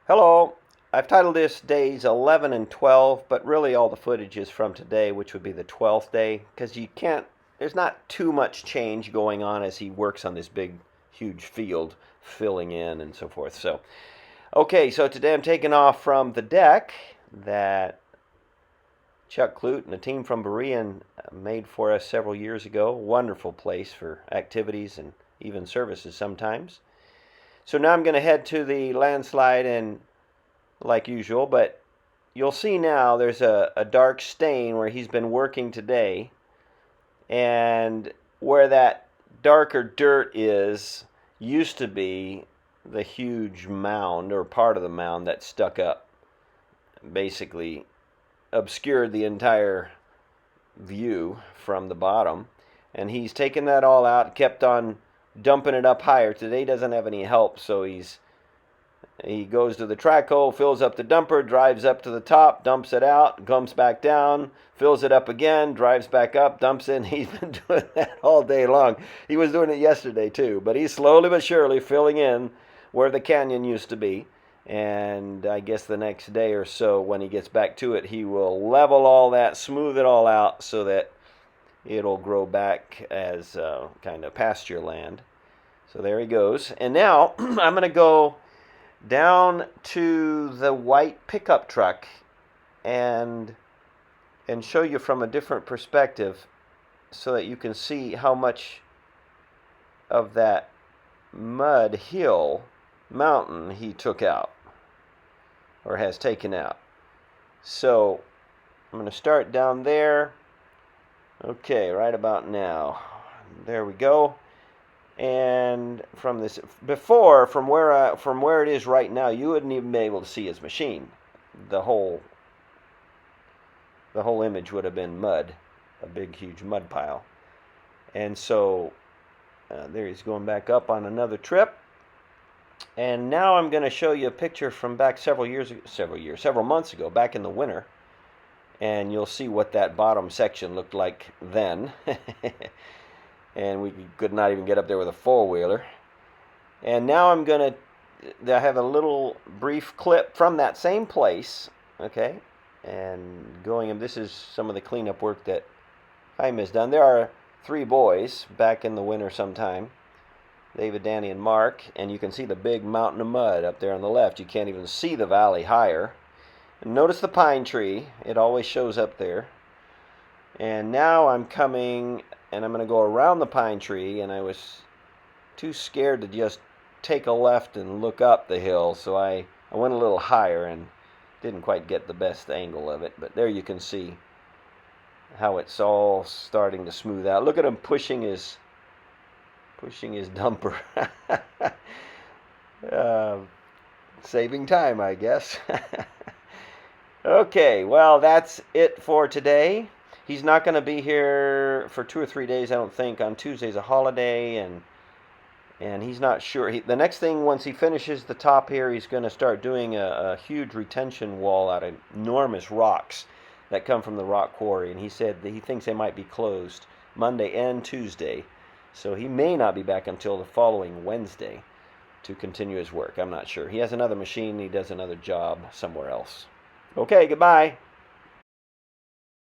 Hello, I've titled this days 11 and 12, but really all the footage is from today, which would be the 12th day, because there's not too much change going on as he works on this big, huge field, filling in and so forth. So today I'm taking off from the deck that Chuck Clute and a team from Berean made for us several years ago. Wonderful place for activities and even services sometimes. So now I'm going to head to the landslide and like usual, but you'll see now there's a dark stain where he's been working today, and where that darker dirt is used to be the huge mound or part of the mound that stuck up, basically obscured the entire view from the bottom, and he's taken that all out, kept on dumping it up higher. Today doesn't have any help, so he goes to the track hole, fills up the dumper, drives up to the top, dumps it out, comes back down, fills it up again, drives back up, dumps in. He's been doing that all day long. He was doing it yesterday too, but he's slowly but surely filling in where the canyon used to be. And I guess the next day or so, when he gets back to it, he will level all that, smooth it all out so that it'll grow back as kind of pasture land. So there he goes. And now I'm going to go down to the white pickup truck and show you from a different perspective so that you can see how much of that mud hill mountain he took out or has taken out. So I'm going to start down there. Okay, right about now. There we go. And from this before, from where it is right now, you wouldn't even be able to see his machine. The whole image would have been mud, a big huge mud pile. And so there he's going back up on another trip. And now I'm going to show you a picture from back several months ago, back in the winter. And you'll see what that bottom section looked like then. And we could not even get up there with a four-wheeler. And now I have a little brief clip from that same place, okay? And this is some of the cleanup work that Jaime has done. There are three boys back in the winter sometime, David, Danny, and Mark, and you can see the big mountain of mud up there on the left. You can't even see the valley higher. And notice the pine tree. It always shows up there. And now I'm coming, and I'm going to go around the pine tree, and I was too scared to just take a left and look up the hill, so I went a little higher and didn't quite get the best angle of it, but there you can see how it's all starting to smooth out. Look at him pushing his dumper. Saving time, I guess. Okay, well, that's it for today. He's not going to be here for 2 or 3 days, I don't think. On Tuesday's a holiday, and he's not sure. The next thing, once he finishes the top here, he's going to start doing a huge retention wall out of enormous rocks that come from the rock quarry. And he said that he thinks they might be closed Monday and Tuesday. So he may not be back until the following Wednesday to continue his work. I'm not sure. He has another machine. He does another job somewhere else. Okay, goodbye.